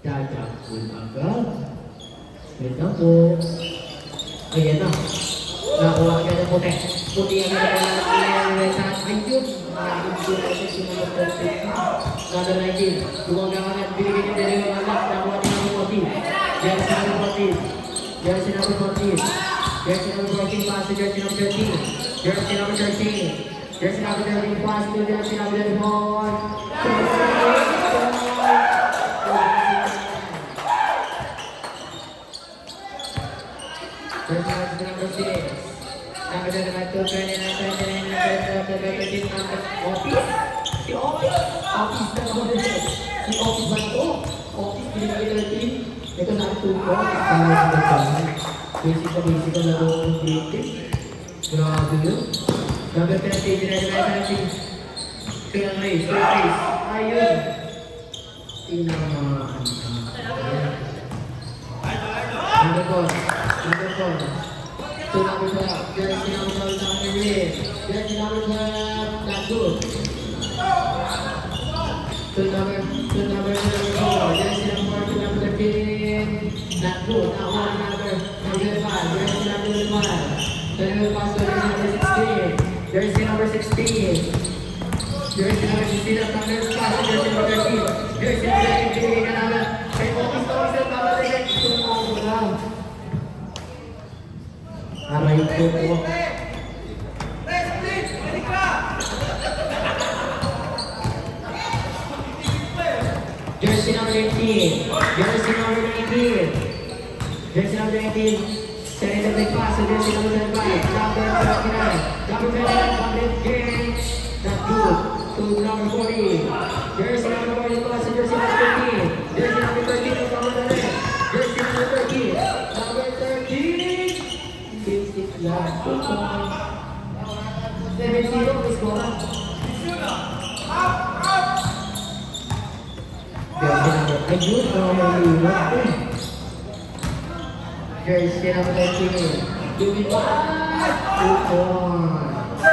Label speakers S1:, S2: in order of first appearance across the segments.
S1: Dadakul agad. Wait na po. Ayan na. Nakuha agad ang puti. Puti ang nagkakalang sa ayun. Ayun po na siya sinulat ng puti. Nada 19. Dumagang at binigay niya din yung anak. Nakuha din ang puti. Jersey number 14. Jersey number 14. Jersey number 14 pass to jersey number 13. Jersey number 13. Jersey number 13 pass to jersey number 14. Jersey number 6. Number 29, 29, 29, 29, Office? Si Office? Office na naman rin. Si Office ba ito? Office, pinigay 13. Ito na ang 2 ko. Basic na laro ng creative. Grabe yun. Number 30, 29, 30. Kailang race, third race. Ayun. Tingnan ang mga Number 4. Number 4. To number 12. Jersey number 12 sa akin rin. Jersey number 12. Not good. To number 4. Jersey number 4 to number 13. Not good. Now one number 5. Jersey number 5. Then pass to jersey number 16. Jersey number 16 at number pass to jersey number 13. Jersey number 13. Pinigay ka namin. Kay Office Office at babalik. Tumawag lang. Aray ko po. Jersey number 18. Jersey number 19. Jersey number 19. Send the big pass to jersey number 25. Number 39. Number 29. Public game. Not good. To number 40. Jersey number 40 pass to jersey number 15. Jersey number 13. Number 11. Jersey number 13. Number 13. Basic lang. 7-0 is score. Ayun, jersey number 13. Give it back. 2 points.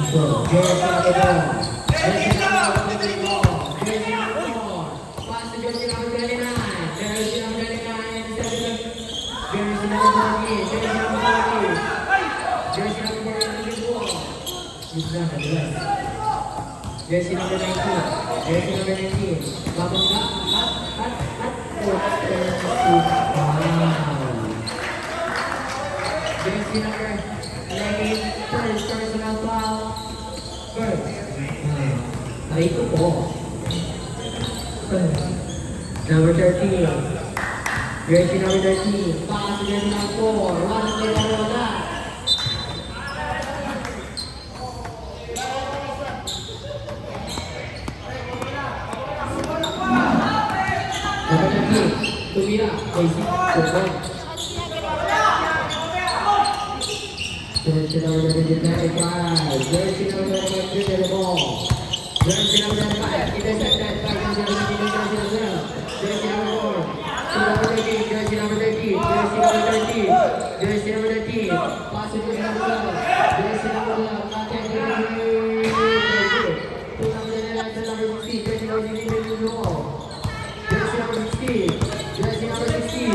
S1: So, jersey number 1. Jersey number 1. Jersey number 4. Pass to jersey number 29. Jersey number 29. Jersey number 40. Jersey number 40. Jersey number 44. Jersey number 19. Jersey number 19. Babangga. Jersey number 11. First personal foul. First. Aray ko po. Number 13. Jersey number 13. Pass to jersey number 4. One play na wala. Number 13. Tumira. Basic. Football. Jersey number 25. Jersey number 25 the ball. Jersey number 5. Intercept that 5. Jersey number 4. Number 13. Jersey number 13. Jersey number 13. Jersey number 13. Pass to jersey number 12. Jersey number 12. Contact jersey. To number 11. Number 16. Jersey number 16. Jersey number 16. Jersey number 16.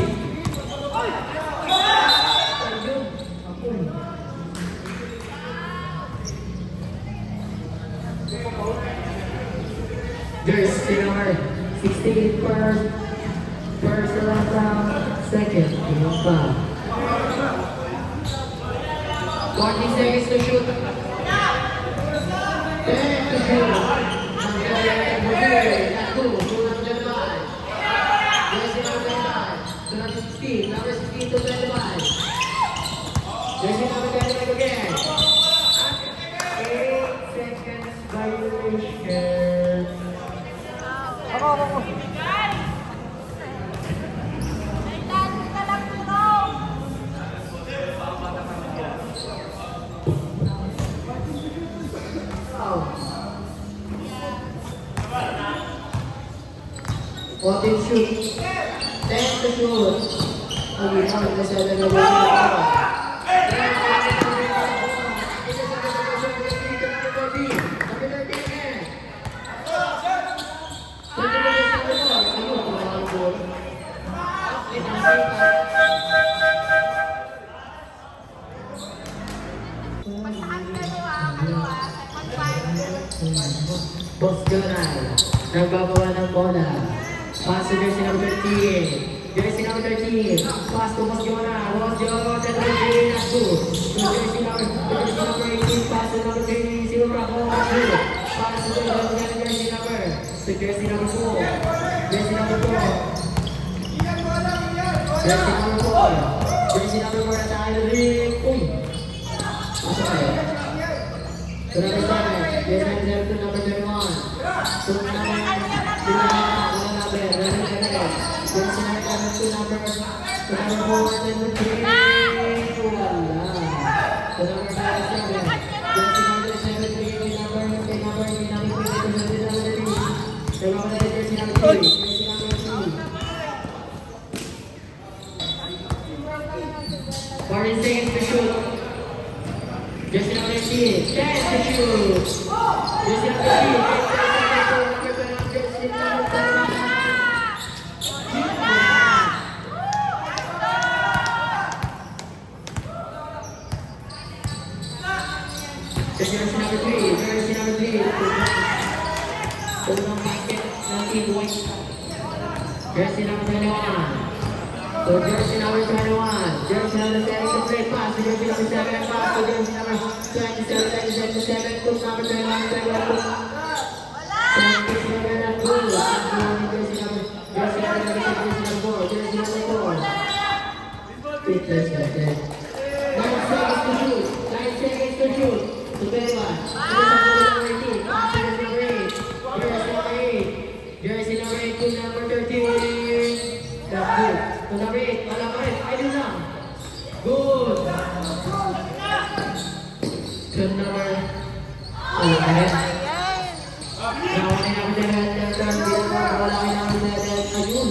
S1: Jersey number 16 first. First around round. Second. 40 seconds to shoot. 10 to shoot. Jersey number 5. To number 16. Number 16 to 25. Jersey number 25 again. 8 seconds violation. What did shoot? 10 to shoot. Ang ginawag na siya na gawin. Boss Jonah, nagbabawa ng bola. Pass to jersey number 13. Jersey number 13. Pass to Boss Jonah. Boss Jonah, that will be not good. To jersey number 18. Pass to number 13. Zero Bravo. Pass to jersey number. To jersey number 4. Jersey number 4. Jersey number 4. Jersey number 4 na tayo rin. Uy! Pasok tayo. To number 7. Jersey number 2, number 31. To Jersey number 10 to shoot. Jersey number 3. Unang basket ng Team White. Jersey number 21. So jersey number 21. Jersey number 7 to play pass. Jersey number 7 pass. So jersey number 27. Push number 21. Jersey number 4. Fitness method. 9 seconds to shoot. 9 seconds to shoot. To Bella. Jersey number 8 to number 13. That's good. To number 8. Wala pa rin. Ayun lang. Good. To number... Wala pa rin. Nawalan namin na wala kayo namin na ayun.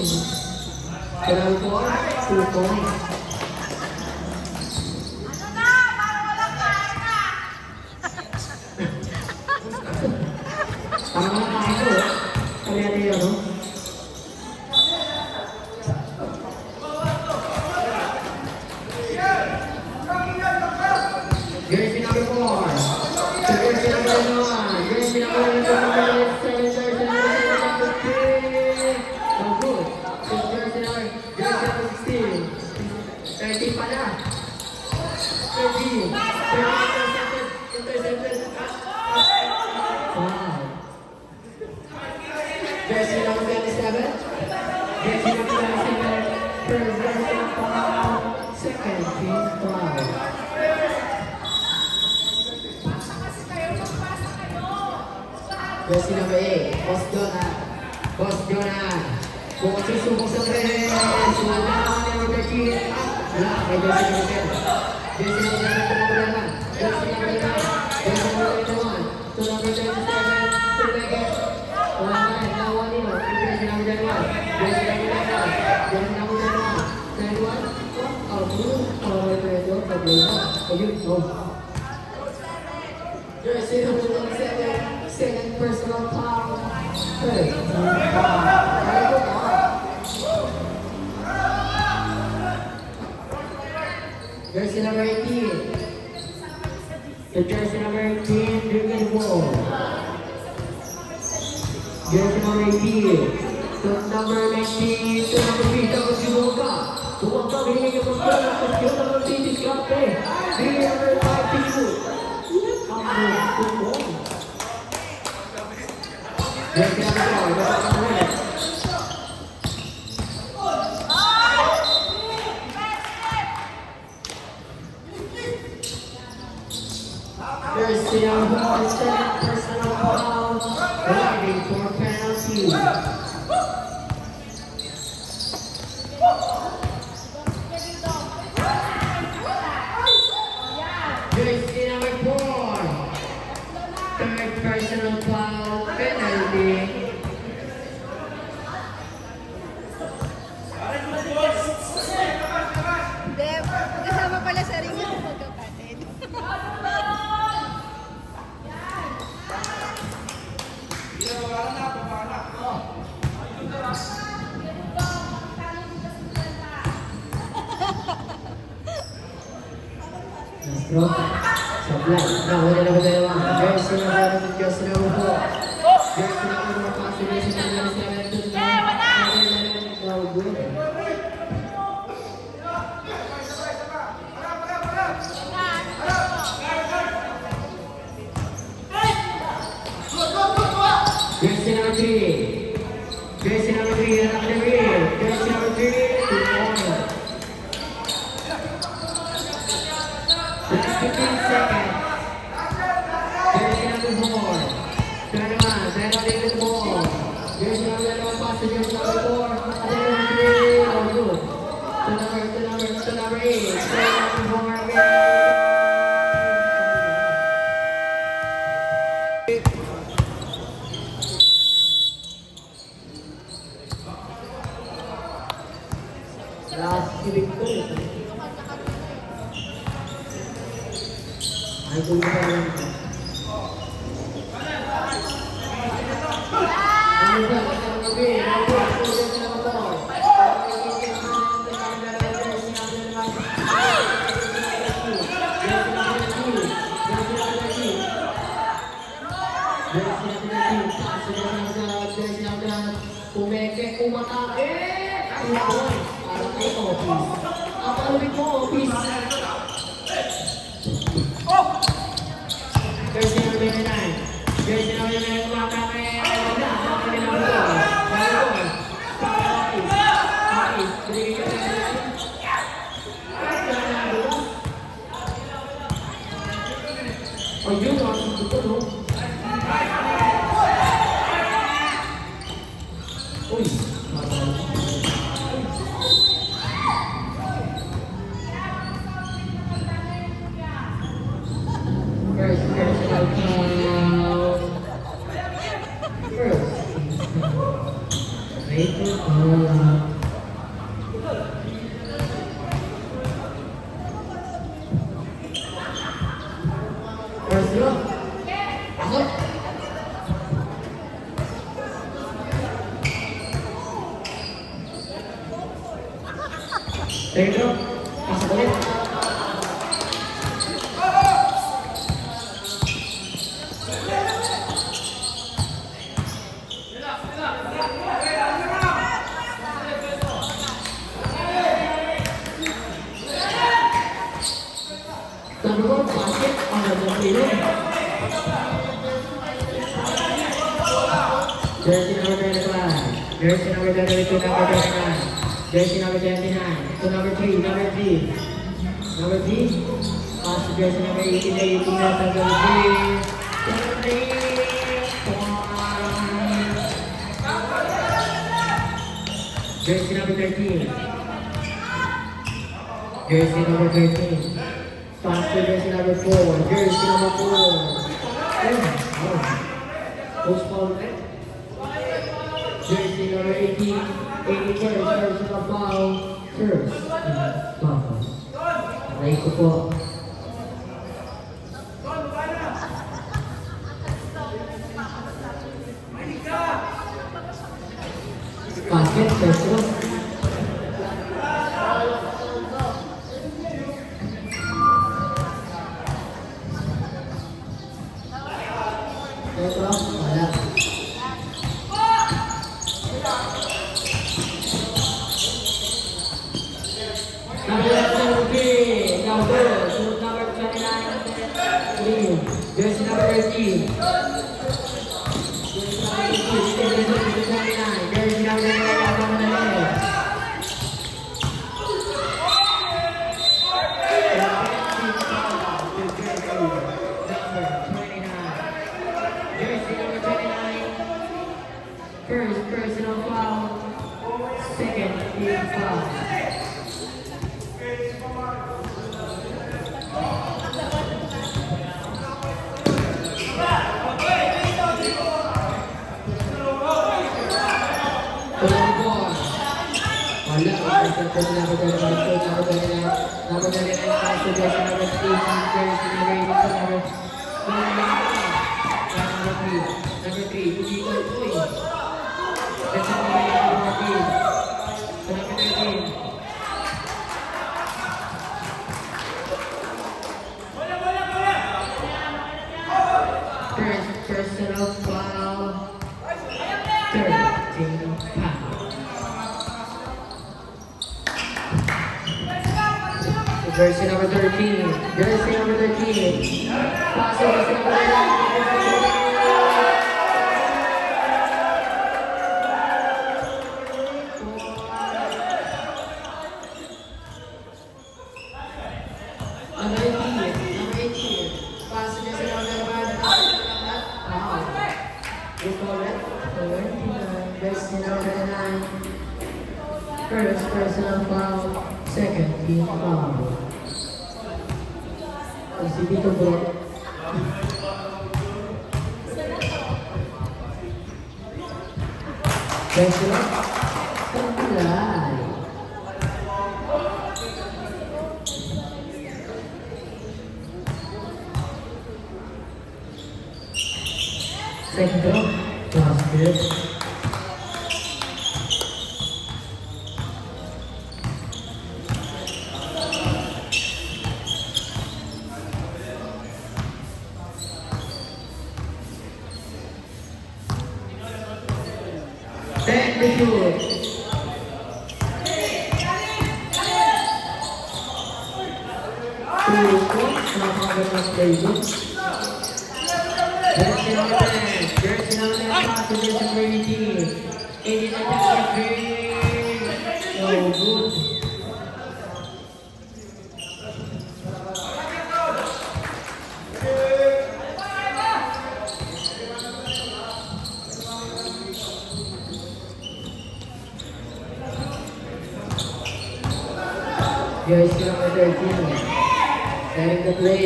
S1: To number 4. 2 points. Parang nakakain ko. Kami natin yun, no? Jersey number 4. Jersey number 1. Jersey number 7. Jersey number 3. No good. Jersey number 16. 13 pala. 13. Wow. Jersey number 27. Jersey number 27. First jersey foul. Second team foul. Jersey number 8. Boss Jonah. Boss Jonah. Kung susubok sa press. Wala number 13. Wala kay Jersey number 10. Jersey number 11. Jersey number 11. Jersey number 21. To number 27. To Vegas. Wala ka rin. Nawa nino. Jersey number 21. Jersey number 21. Jersey number 21. 21. Oh, blue. Oh, medyo. Ayun. Oh. Jersey number 27. Second personal foul. Third team foul. Jersey number 18. The jersey number 18, dribbling the ball. Jersey number 18. To number 19, to number 3, double Jumoka. Tuwag ka, binigay ka pa sa skill number 3, diskarte. Binigay number 5, Tisu. Jersey number 4, Jersey number 4, second personal foul, driving for penalty. Jersey number 4, third personal foul, penalty.
S2: Kasama pala sa ring yung magkapatid.
S1: Nastro, sablan. Nawala na ba dalawa? Jersey Jersey number 4. Jersey number 4. Pass to jersey number 7 to the no good. Jersey number 3. Jersey number 3, anak ni Will. Jersey number 3, 2 points. Last 15 seconds. Jersey number 4. Try naman, zero din yung ball. Jersey number 1, pass to jersey number 4. Jersey number 3, no good. To number 8. Jersey number 4 again. Last kilig ko ito. Ay, kung ba lang ito. Ano ba? Ang gabi. Ang gabi. Kumeke, kumatake. Ay, boy. Parang kay office. Ang palubig mo, office. Jersey number 29. Jersey number 29. Kumatake. Wala. Kumatake na ako. Office. Binigay ka na. Ayun, ang ito, no? Uy, first personal foul. First. Fatal foul. First look. Pasok. Second look. Pasok ulit. Number 1, basket. Number 3. Jersey number 25. Jersey number 22, number 29. Jersey number 29. To number 3, number 3. Number 3. Pass to jersey number 18, 18, number 3. Number 3. Jersey number 13. Jersey number 13. Pass to jersey number 4. Jersey number 4. Post foul ulit. Jersey number 18. 18 jersey number foul. Serves. Foul. Aray ko po. Basket, first one. First one, wala. Number 3, number 29, jersey number 13. Jersey number 29. First personal foul, second team foul. First personal foul. Third team foul. Jersey number 13. Jersey number 13. Pass over to number 11. First personal foul, second team foul. Si Vito Bro. Personal, pagkulay. Second throw, basket. Then the shoot. Two points, not on the playbook. Jersey number 10, Jersey number 10, pass to Jersey number 18. 18 attempts for three. No good. Jersey number 13. Setting the play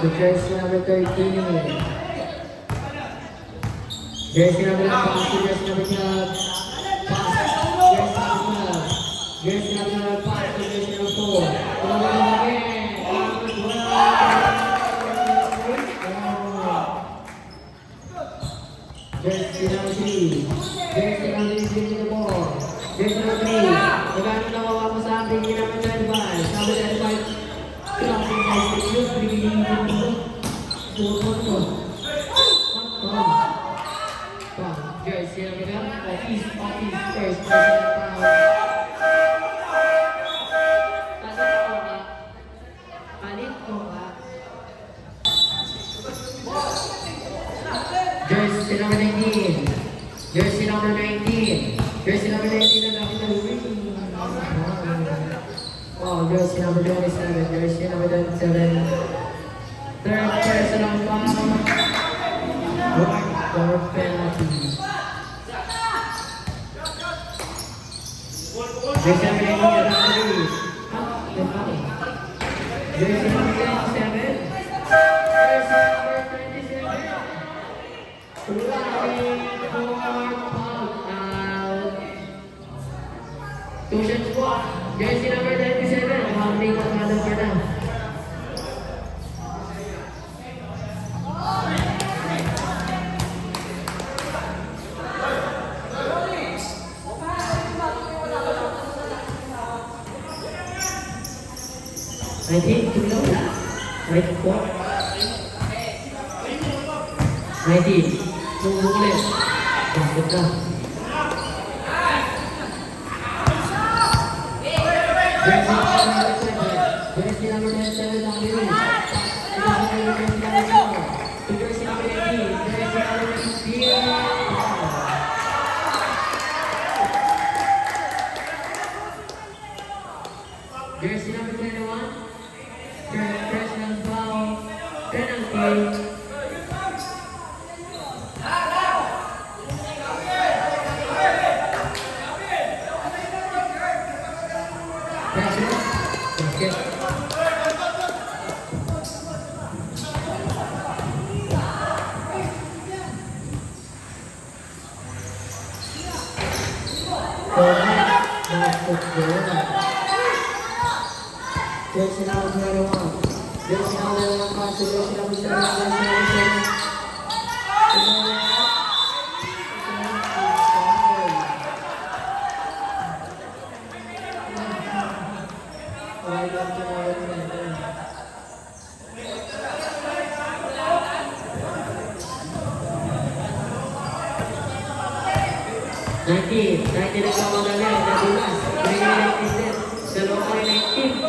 S1: to jersey number 13. Jersey number 11, pass to jersey number 12. Pass, jersey number 12. Jersey number 12, pass to jersey number 4. Number 11 again. Number 12. Jersey number 3. Jersey number 3 taking the ball. Jersey number 3. Magano nawawa mo sa ating number 25. Number 25. Crossing by the shoot. Bringing in the Jersey number 1. Office, first personal foul. Palit ko ba? Jersey number 19. Jersey number 19. Jersey number 19 na namin na rin. Oh, jersey number 27. Jersey number 27. Third personal foul. Right for penalty. Jersey number 19 na namin. Jersey number 27. Jersey number 27. Running for foul out. Two shots po. Jersey number 27. Holding on the for now. I think you know that. Right foot. 19. Tunggu ulit. Basket na. Jersey number 27 ang liwi. Jersey number 18. Jersey number 18. Jersey number 21. Personal foul. Penalty. Jersey number 21. Jersey number 1 pass to jersey number 7. Jersey number 7. 19 nagkamadali, nadulas. Binigay 19 din. Dalawa pa rin 19.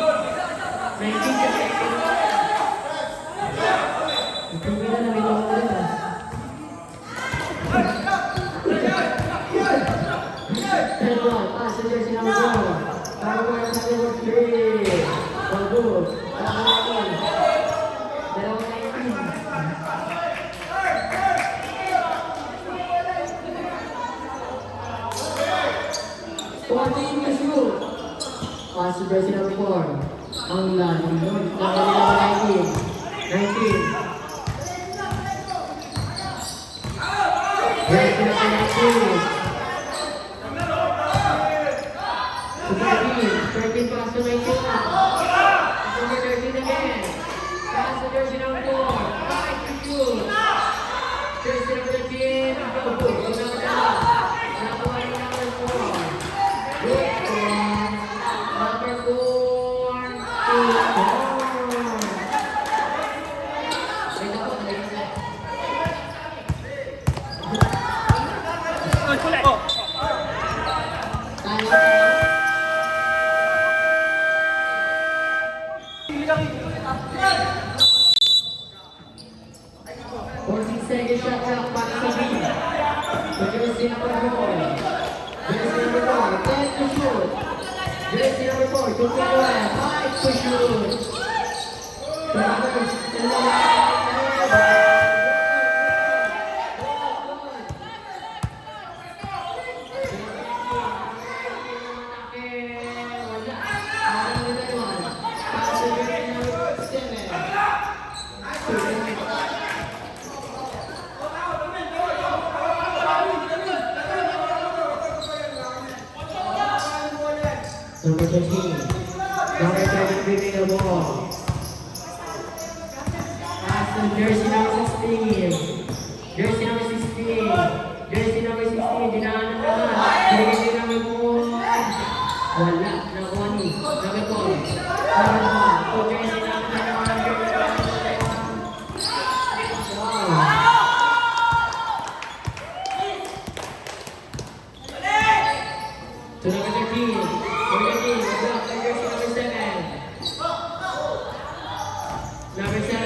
S1: 19 ka 19. Ito na may naman. Dalawa, pass sa jersey number 4. Power sa number 3. Pagod. Dalawa 19. Pass to jersey number 4. Ang lalim nun. Nakalila 19. 19. Jersey number 19. 13 pass to 19 na. Number 13 again. Pass to jersey number 4. Right to shoot. Jersey number 13. Go. Nakuha ni number 4. Good one. Number 4. Wait ako, second shot clock para sa B. Jersey number 4. Jersey number 4. 10 to shoot. Jersey number 4. 2 to 5 to shoot. Number 13. Number 33 in the ball. Pass to jersey number 16. Jersey number 16. Jersey number 16. Dinaanan naman. Jersey number 4. Wala. Nakuha ni. Number 4. Number 4. To jersey number 1. Wow. To number 13. Number 7.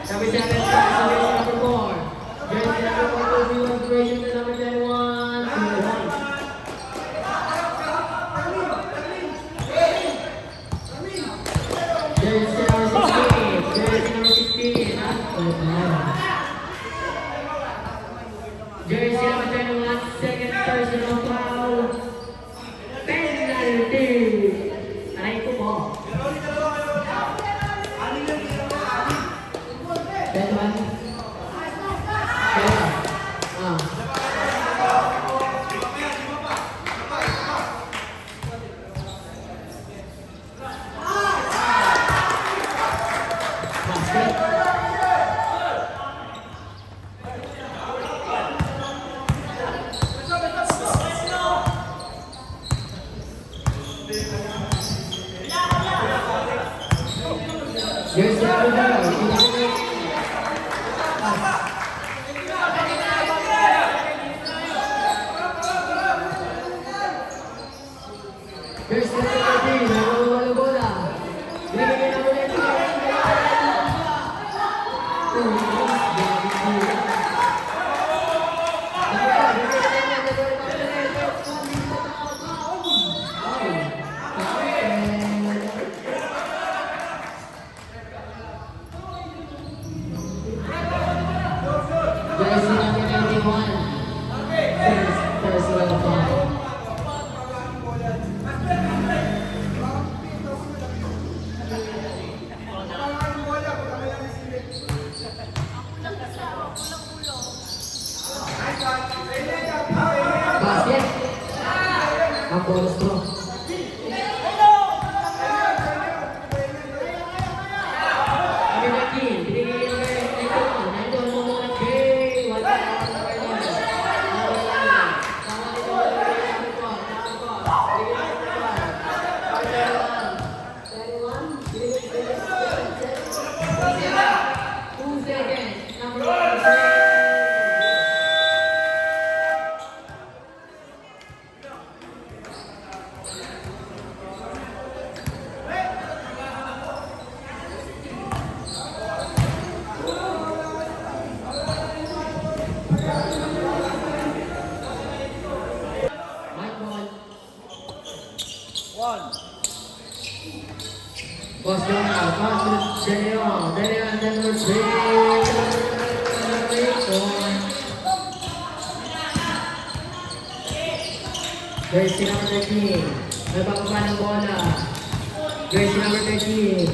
S1: Number 7, pass to jersey number 4. Jersey number 4 to be inspiration to number 21. Jersey number 16. Jersey number 16. Jersey number 21. Second personal foul. Penalty. Aray ko po. Here's the other Here's the other bola. Binigay na ulit. Jersey number 91. First level foul. Basket. Ang bonus throw. Joel. Pass to Daniel. Daniel, number 3. Point. Jersey number 13. Nagbababa ng bola. Jersey number 13.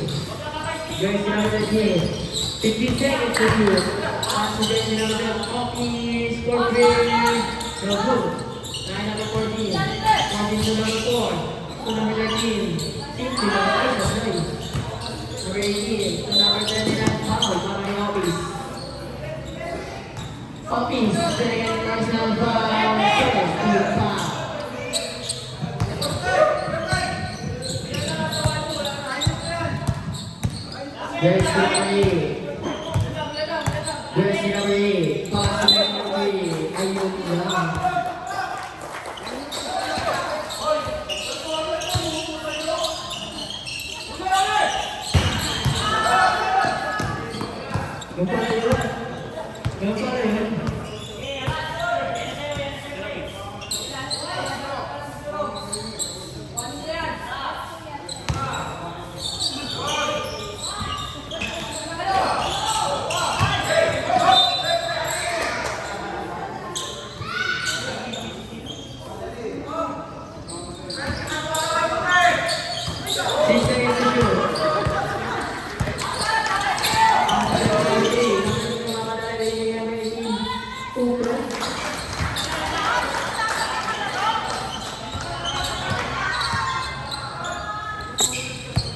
S1: Jersey number 13. 15 seconds to shoot. Pass to jersey number 12. Coffee. Score 3. No good. 9 number 14. 14 to number 4. To number 13. 15 number 8. That's nice. Number 18. To number 29. Foul. Para kay Coffees. Coffees. Second personal foul. First team foul. Jersey number 8. Jersey number 8. Pass to number 3. Ayun lang. Yung pala yun. Yung pala yun.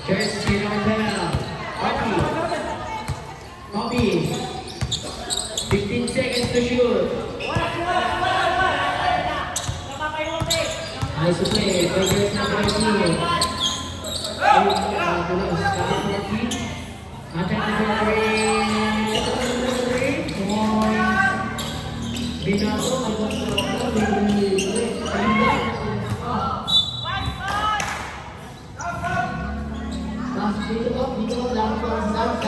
S1: Jersey number 12. Copy. 15 seconds to shoot. Nice to play. By jersey number 18. Attack number 3. Point. Binaso. Dito ko, dapat ko. Stop.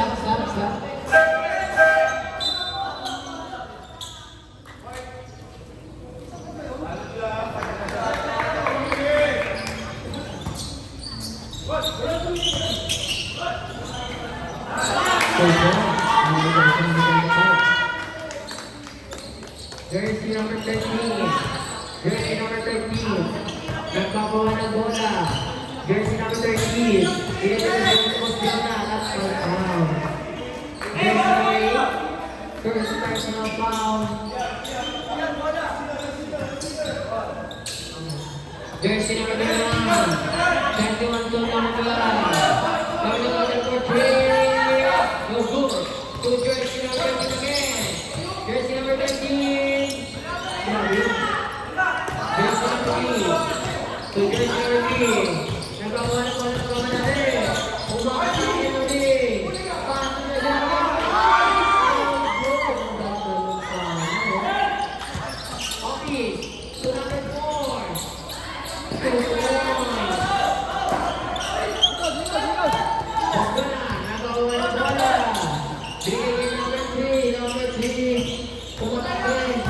S1: Jersey number 13. Jersey number 13. Nagpapawa ng bola. Jersey number 13. That's foul. Jersey number 8. First personal foul. Jersey number 21. 21 to number 5. Number 3. No good. To jersey number 13 again. Jersey number 13. Jersey number 3. To jersey number 3. Nagbawa na natin. Umakas na yun ulit. Paano na dyan? Office. To number 4. To 1. Basta na. Nagawa na bola. Bigay number 3. Number 3. Pumatak din.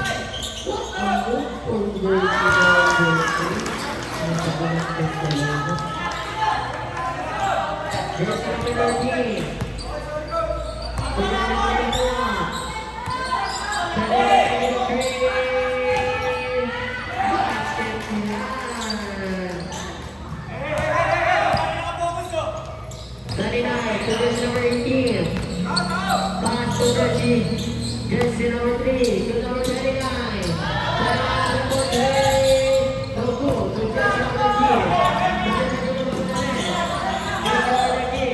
S1: Ang good for Jersey number 13. Jersey number 3 to number 39. No good. To jersey number 3.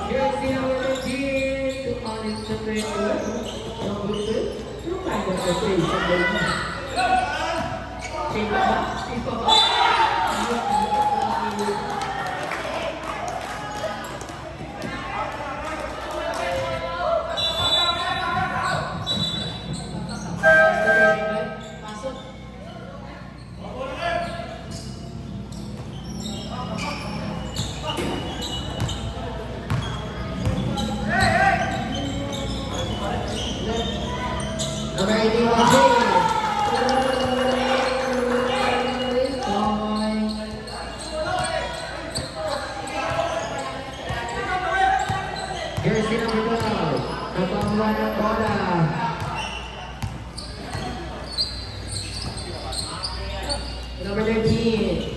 S1: Jersey number 13 to Alex Sapeto. Number 2. Yung kind of rotation. Sipa ba? Number 18, Number 13.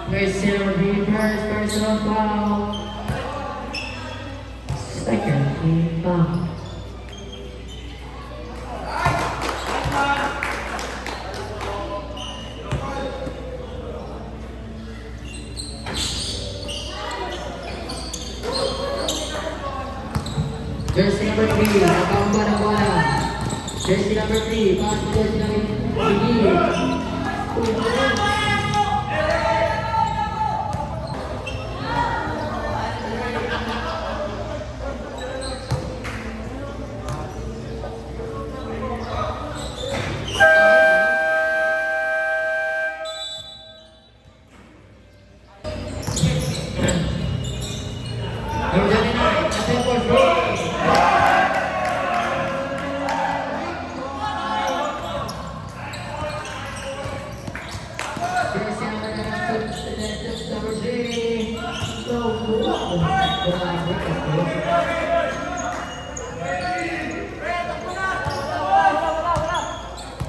S1: Personal reverse, personal foul. Second team foul. Jersey number 3, nakakamba ng bola. Jersey number 3, pass to jersey number 3. Number 29, attempt for three. Jersey number 3. So good.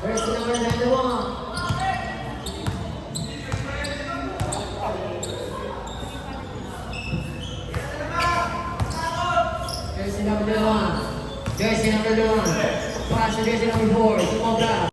S1: Jersey number 91. Jersey number 1. Jersey number 1. Pass to jersey number 4. Small grab.